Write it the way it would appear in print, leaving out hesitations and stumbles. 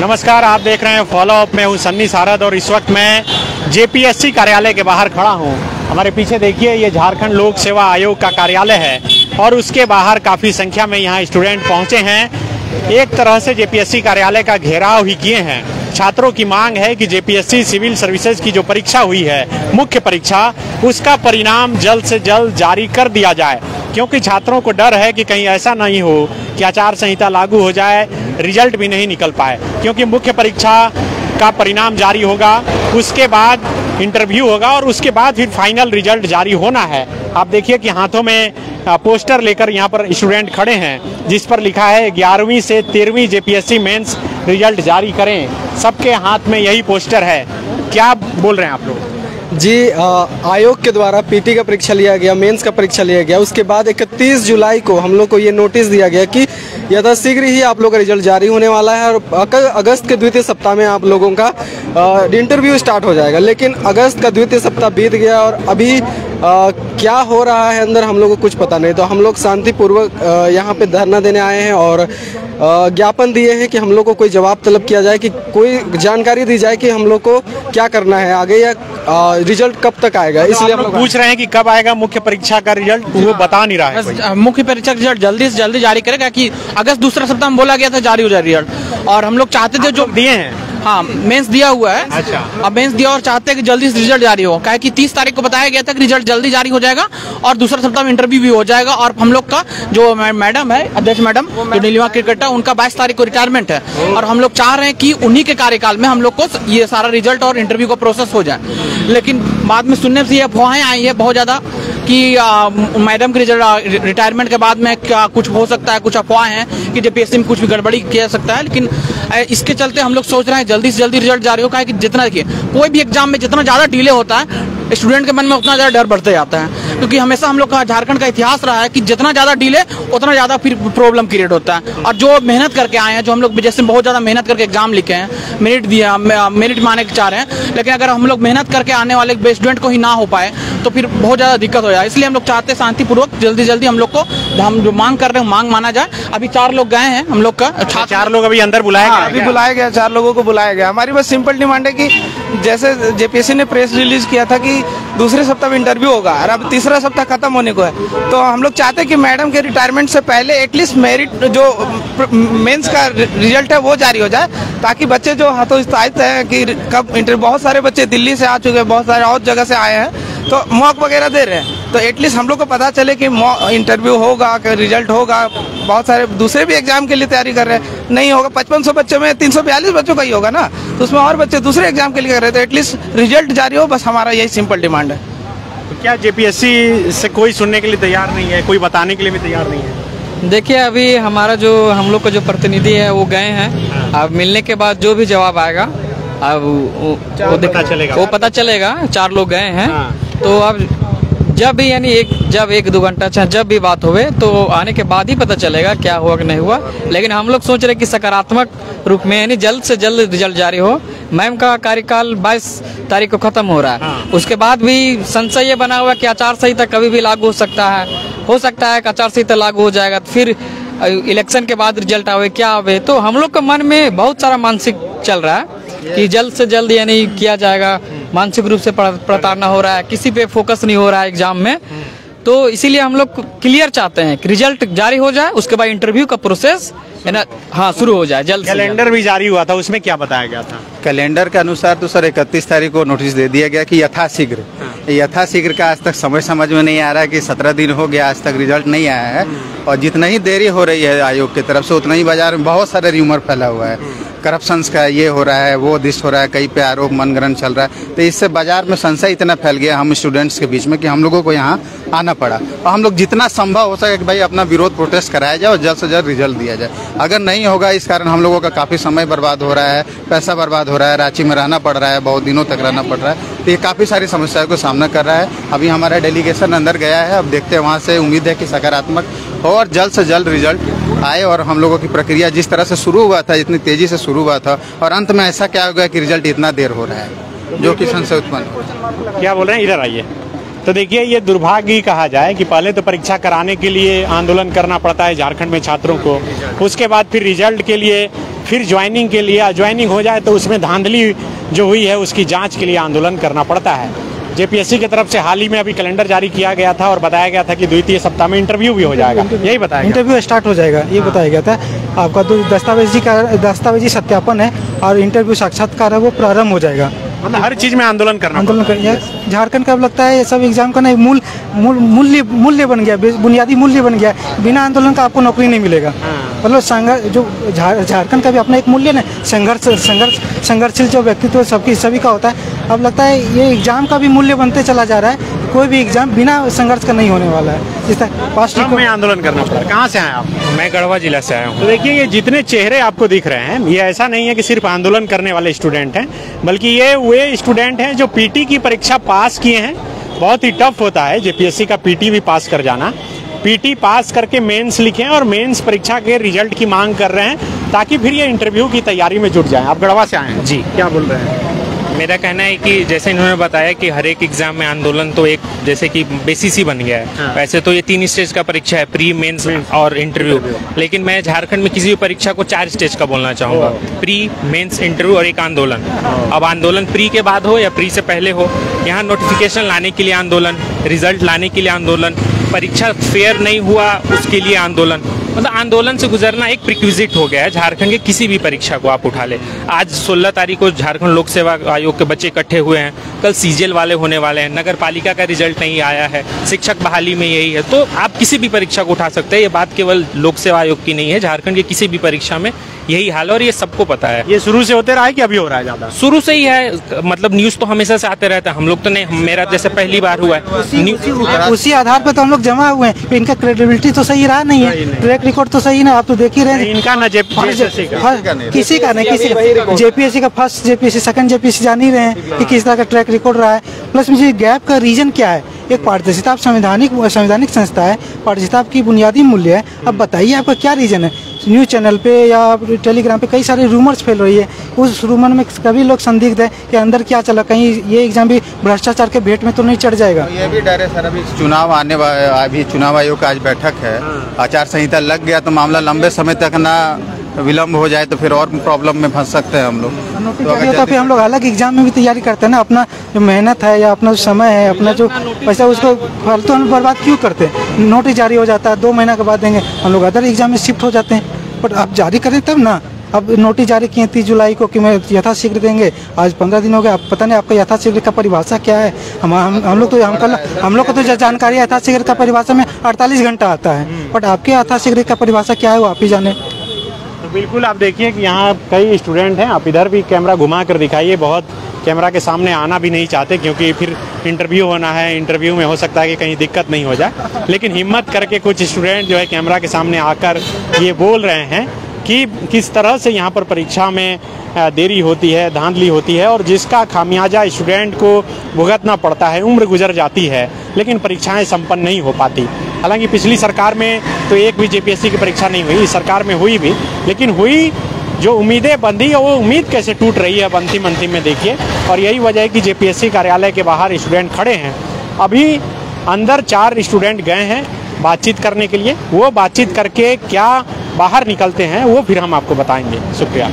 नमस्कार, आप देख रहे हैं फॉलो अप। मैं हूं सन्नी सारद और इस वक्त मैं जेपीएससी कार्यालय के बाहर खड़ा हूं। हमारे पीछे देखिए, ये झारखंड लोक सेवा आयोग का कार्यालय है और उसके बाहर काफ़ी संख्या में यहाँ स्टूडेंट पहुँचे हैं। एक तरह से जेपीएससी कार्यालय का घेराव ही किए हैं। छात्रों की मांग है कि जेपीएससी सिविल सर्विसेज की जो परीक्षा हुई है, मुख्य परीक्षा, उसका परिणाम जल्द से जल्द जारी कर दिया जाए, क्योंकि छात्रों को डर है कि कहीं ऐसा नहीं हो कि आचार संहिता लागू हो जाए, रिजल्ट भी नहीं निकल पाए। क्योंकि मुख्य परीक्षा का परिणाम जारी होगा, उसके बाद इंटरव्यू होगा और उसके बाद फिर फाइनल रिजल्ट जारी होना है। आप देखिए कि हाथों में पोस्टर लेकर यहाँ पर स्टूडेंट खड़े हैं, जिस पर लिखा है 11वीं से 13वीं जेपीएससी मेंस रिजल्ट जारी करें। सबके हाथ में यही पोस्टर है। क्या बोल रहे हैं आप लोग? जी, आयोग के द्वारा पीटी का परीक्षा लिया गया, मेंस का परीक्षा लिया गया। उसके बाद 31 जुलाई को हम लोग को ये नोटिस दिया गया कि यथाशीघ्र ही आप लोगों का रिजल्ट जारी होने वाला है और अगस्त के द्वितीय सप्ताह में आप लोगों का इंटरव्यू स्टार्ट हो जाएगा। लेकिन अगस्त का द्वितीय सप्ताह बीत गया और अभी क्या हो रहा है अंदर हम लोग को कुछ पता नहीं। तो हम लोग शांतिपूर्वक यहाँ पे धरना देने आए हैं और ज्ञापन दिए हैं कि हम लोग को कोई जवाब तलब किया जाए, कि कोई जानकारी दी जाए कि हम लोग को क्या करना है आगे, या रिजल्ट कब तक आएगा। इसलिए हम लोग पूछ रहे हैं कि कब आएगा मुख्य परीक्षा का रिजल्ट, वो बता नहीं रहा है। मुख्य परीक्षा का रिजल्ट जल्दी से जल्दी जारी करेगा कि अगस्त दूसरा सप्ताह में बोला गया था जारी हो जाए रिजल्ट, और हम लोग चाहते थे जो दिए हैं। हाँ, मेंस दिया हुआ है। अच्छा। अब मेंस दिया और चाहते हैं कि जल्दी से रिजल्ट जारी हो। क्या कि 30 तारीख को बताया गया था कि रिजल्ट जल्दी जारी हो जाएगा और दूसरा सप्ताह में इंटरव्यू भी हो जाएगा। और हम लोग का जो मैडम है, अध्यक्ष मैडम जो नीलिमा क्रिकेटर, उनका 22 तारीख को रिटायरमेंट है और हम लोग चाह रहे हैं कि उन्हीं के कार्यकाल में हम लोग को ये सारा रिजल्ट और इंटरव्यू का प्रोसेस हो जाए। लेकिन बाद में सुनने से ये अफवाहें आई है बहुत ज्यादा कि मैडम के रिटायरमेंट के बाद में क्या कुछ हो सकता है, कुछ अफवाह हैं कि जेपीएससी में कुछ भी गड़बड़ी किया सकता है। लेकिन इसके चलते हम लोग सोच रहे हैं जल्दी से जल्दी रिजल्ट जारी हो। कि जितना, देखिए, कोई भी एग्जाम में जितना ज्यादा डिले होता है, स्टूडेंट के मन में उतना ज्यादा डर बढ़ते जाता है। क्योंकि हमेशा हम लोग का झारखंड का इतिहास रहा है कि जितना ज्यादा डिले उतना ज्यादा फिर प्रॉब्लम क्रिएट होता है। और जो मेहनत करके आए हैं, जो हम लोग जैसे बहुत ज्यादा मेहनत करके एग्जाम लिखे हैं, मेरिट दिया, मेरिट माने के चाह रहे हैं, लेकिन अगर हम लोग मेहनत करके आने वाले स्टूडेंट को ही ना हो पाए तो फिर बहुत ज्यादा दिक्कत हो जाए। इसलिए हम लोग चाहते हैं शांतिपूर्वक जल्दी जल्दी हम लोग को, हम जो मांग कर रहे हैं मांग माना जाए। अभी 4 लोग गए हैं हम लोग का, 4 लोग अभी अंदर बुलाया गया। अभी बुलाया गया, 4 लोगों को बुलाया गया। हमारी बस सिंपल डिमांड है कि जैसे जेपीएससी ने प्रेस रिलीज किया था कि दूसरे सप्ताह में इंटरव्यू होगा और अब तीसरा सप्ताह खत्म होने को है, तो हम लोग चाहते हैं कि मैडम के रिटायरमेंट से पहले एटलीस्ट मेरिट जो मेंस का रिजल्ट है वो जारी हो जाए, ताकि बच्चे जो हतोत्साहित हैं कि कब इंटरव्यू, बहुत सारे बच्चे दिल्ली से आ चुके हैं, बहुत सारे और जगह से आए हैं, तो मॉक वगैरह दे रहे हैं, तो एटलीस्ट हम लोग को पता चले कि इंटरव्यू होगा, कि रिजल्ट होगा। बहुत सारे दूसरे भी एग्जाम के लिए तैयारी कर रहे हैं, नहीं होगा 5500 बच्चों में 342 बच्चों का ही होगा ना, तो उसमें और बच्चे दूसरे एग्जाम के लिए कर रहे हैं, तो एटलीस्ट रिजल्ट जारी हो। बस हमारा यही सिंपल डिमांड है। तो क्या जेपीएससी से कोई सुनने के लिए तैयार नहीं है, कोई बताने के लिए भी तैयार नहीं है? देखिए, अभी हमारा जो हम लोग का जो प्रतिनिधि है वो गए हैं। अब मिलने के बाद जो भी जवाब आएगा अब वो पता चलेगा। 4 लोग गए हैं। तो अब जब भी, यानी जब 1-2 घंटा चाहे जब भी बात होवे तो आने के बाद ही पता चलेगा क्या हुआ कि नहीं हुआ। लेकिन हम लोग सोच रहे कि सकारात्मक रूप में, यानी जल्द से जल्द रिजल्ट जारी हो। मैम का कार्यकाल 22 तारीख को खत्म हो रहा है। उसके बाद भी संशय ये बना हुआ कि आचार संहिता कभी भी लागू हो सकता है कि आचार संहिता लागू हो जाएगा तो फिर इलेक्शन के बाद रिजल्ट आवे, क्या आवे। तो हम लोग के मन में बहुत सारा मानसिक चल रहा है कि जल्द से जल्द यानी किया जाएगा। मानसिक रूप से प्रताड़ना हो रहा है, किसी पे फोकस नहीं हो रहा है एग्जाम में। तो इसीलिए हम लोग क्लियर चाहते हैं कि रिजल्ट जारी हो जाए, उसके बाद इंटरव्यू का प्रोसेस है ना, हाँ, शुरू हो जाए जल्द। कैलेंडर भी जारी हुआ था, उसमें क्या बताया गया था? कैलेंडर के अनुसार तो सर 31 तारीख को नोटिस दे दिया गया कि यथाशीघ्र का आज तक समझ में नहीं आ रहा है कि 17 दिन हो गया, आज तक रिजल्ट नहीं आया है। और जितना ही देरी हो रही है आयोग की तरफ से, उतना ही बाजार में बहुत सारे र्यूमर फैला हुआ है। करप्शंस का ये हो रहा है, वो दिस हो रहा है, कई पे आरोप मनगढ़ंत चल रहा है। तो इससे बाजार में संशय इतना फैल गया हम स्टूडेंट्स के बीच में कि हम लोगों को यहाँ आना पड़ा। और हम लोग जितना संभव हो सके कि भाई अपना विरोध प्रोटेस्ट कराया जाए और जल्द से जल्द रिजल्ट दिया जाए। अगर नहीं होगा, इस कारण हम लोगों का काफ़ी समय बर्बाद हो रहा है, पैसा बर्बाद हो रहा है, रांची में रहना पड़ रहा है, बहुत दिनों तक रहना पड़ रहा है। तो ये काफ़ी सारी समस्याओं का सामना कर रहा है। अभी हमारा डेलीगेशन अंदर गया है, अब देखते हैं वहाँ से। उम्मीद है कि सकारात्मक हो और जल्द से जल्द रिजल्ट आए और हम लोगों की प्रक्रिया जिस तरह से शुरू हुआ था, इतनी तेजी से शुरू हुआ था, और अंत में ऐसा क्या हो गया कि रिजल्ट इतना देर हो रहा है, जो कि संशय उत्पन्न हो। क्या बोल रहे हैं? इधर आइए। तो देखिए, ये दुर्भाग्य ही कहा जाए कि पहले तो परीक्षा कराने के लिए आंदोलन करना पड़ता है झारखंड में छात्रों को, उसके बाद फिर रिजल्ट के लिए फिर ज्वाइनिंग के लिए, ज्वाइनिंग हो जाए तो उसमें धांधली जो हुई है उसकी जांच के लिए आंदोलन करना पड़ता है। जेपीएससी की तरफ से हाल ही में अभी कैलेंडर जारी किया गया था और बताया गया था कि द्वितीय सप्ताह में इंटरव्यू भी हो जाएगा, यही बताया इंटरव्यू स्टार्ट हो जाएगा, ये बताया गया था। आपका दस्तावेजी सत्यापन है और इंटरव्यू साक्षात्कार है वो प्रारंभ हो जाएगा। मतलब हर चीज में आंदोलन करना झारखंड का अब लगता है ये सब एग्जाम का नहीं मूल्य बन गया, बुनियादी मूल्य बन गया। बिना आंदोलन का आपको नौकरी नहीं मिलेगा। मतलब संघर्ष जो झारखंड का भी अपना एक मूल्य है, संघर्षशील जो व्यक्तित्व सभी का होता है। अब लगता है ये एग्जाम का भी मूल्य बनते चला जा रहा है। कोई भी एग्जाम बिना संघर्ष का नहीं होने वाला है। इस तरह में आंदोलन करना पड़ा। कहाँ से आए आप? मैं गढ़वा जिला से आया हूँ। तो देखिए ये जितने चेहरे आपको दिख रहे हैं, ये ऐसा नहीं है कि सिर्फ आंदोलन करने वाले स्टूडेंट हैं, बल्कि ये वे स्टूडेंट हैं जो पीटी की परीक्षा पास किए हैं। बहुत ही टफ होता है जेपीएससी का पीटी भी पास कर जाना। पीटी पास करके मेंस लिखे और मेंस परीक्षा के रिजल्ट की मांग कर रहे हैं ताकि फिर ये इंटरव्यू की तैयारी में जुट जाएं। आप गढ़वा से आए हैं जी, क्या बोल रहे हैं? मेरा कहना है कि जैसे इन्होंने बताया कि हर एक एग्जाम में आंदोलन तो एक जैसे कि बेसिस ही बन गया है। हाँ। वैसे तो ये 3 स्टेज का परीक्षा है, प्री, मेंस और इंटरव्यू। लेकिन मैं झारखंड में किसी भी परीक्षा को 4 स्टेज का बोलना चाहूँगा, प्री, मेंस, इंटरव्यू और एक आंदोलन। अब आंदोलन प्री के बाद हो या प्री से पहले हो, यहाँ नोटिफिकेशन लाने के लिए आंदोलन, रिजल्ट लाने के लिए आंदोलन, परीक्षा फेयर नहीं हुआ उसके लिए आंदोलन। मतलब आंदोलन से गुजरना एक प्रिक्विजिट हो गया है झारखंड के किसी भी परीक्षा को आप उठा ले। आज 16 तारीख को झारखंड लोक सेवा आयोग के बच्चे इकट्ठे हुए हैं, कल सीजीएल वाले होने वाले हैं, नगर पालिका का रिजल्ट नहीं आया है, शिक्षक बहाली में यही है। तो आप किसी भी परीक्षा को उठा सकते हैं, ये बात केवल लोक सेवा आयोग की नहीं है, झारखंड के किसी भी परीक्षा में यही हाल है और ये सबको पता है। ये शुरू से होते रहा है कि अभी हो रहा है ज्यादा? शुरू से ही है, मतलब न्यूज तो हमेशा से आते रहते हैं। हम लोग तो नहीं, मेरा जैसे पहली बार हुआ है। उसी आधार पर तो हम लोग जमा हुए हैं। इनका क्रेडिबिलिटी तो सही रहा नहीं है, ट्रैक रिकॉर्ड तो सही ना, आप तो देख ही रहे हैं। इनका ना किसी का नहीं, जेपीएससी का फर्स्ट जेपीएससी, सेकंड जेपीएससी जान ही रहे हैं कि किस तरह का ट्रैक रिकॉर्ड रहा है। प्लस मुझे गैप का रीजन क्या है? एक पारदर्शिता आप संवैधानिक संस्था है, पारदर्शिता आपकी बुनियादी मूल्य है। अब बताइए आपका क्या रीजन है? न्यूज़ चैनल पे या टेलीग्राम पे कई सारे रूमर्स फैल रही है। उस रूमर में सभी लोग संदिग्ध है कि अंदर क्या चला, कहीं ये एग्जाम भी भ्रष्टाचार के भेंट में तो नहीं चढ़ जाएगा। ये भी डर है सर, अभी चुनाव आने वाला, अभी चुनाव आयोग का आज बैठक है, आचार संहिता लग गया तो मामला लंबे समय तक ना विलम्ब हो जाए तो फिर और प्रॉब्लम में फंस सकते हैं हम लोग। तो फिर हम लोग अलग एग्जाम में भी तैयारी करते हैं ना। अपना जो मेहनत है या अपना जो समय है, अपना जो पैसा, उसको फालतू हम बर्बाद क्यों करते हैं? नोटिस जारी हो जाता है, 2 महीना के बाद देंगे, हम लोग अदर एग्जाम में शिफ्ट हो जाते हैं। बट आप जारी करें तब ना। अब नोटिस जारी किए 30 जुलाई को कि मैं यथाशीघ्र देंगे, आज 15 दिन हो गए। अब पता नहीं आपका यथाशीघ्र का परिभाषा क्या है। हम लोग को तो जानकारी यथाशीघ्र का परिभाषा में 48 घंटा आता है, बट आपके यथाशीघ्र का परिभाषा क्या है वो आप ही जाने। तो बिल्कुल आप देखिए कि यहाँ कई स्टूडेंट हैं। आप इधर भी कैमरा घुमा कर दिखाइए, बहुत कैमरा के सामने आना भी नहीं चाहते क्योंकि फिर इंटरव्यू होना है, इंटरव्यू में हो सकता है कि कहीं दिक्कत नहीं हो जाए। लेकिन हिम्मत करके कुछ स्टूडेंट जो है कैमरा के सामने आकर ये बोल रहे हैं कि किस तरह से यहाँ पर परीक्षा में देरी होती है, धांधली होती है और जिसका खामियाजा स्टूडेंट को भुगतना पड़ता है। उम्र गुजर जाती है लेकिन परीक्षाएं संपन्न नहीं हो पाती। हालांकि पिछली सरकार में तो एक भी जेपीएससी की परीक्षा नहीं हुई, इस सरकार में हुई भी, लेकिन हुई जो उम्मीदें बंधी है वो उम्मीद कैसे टूट रही है अब अंतिम में देखिए। और यही वजह है कि जेपीएससी कार्यालय के बाहर स्टूडेंट खड़े हैं। अभी अंदर 4 स्टूडेंट गए हैं बातचीत करने के लिए। वो बातचीत करके क्या बाहर निकलते हैं वो फिर हम आपको बताएंगे। शुक्रिया।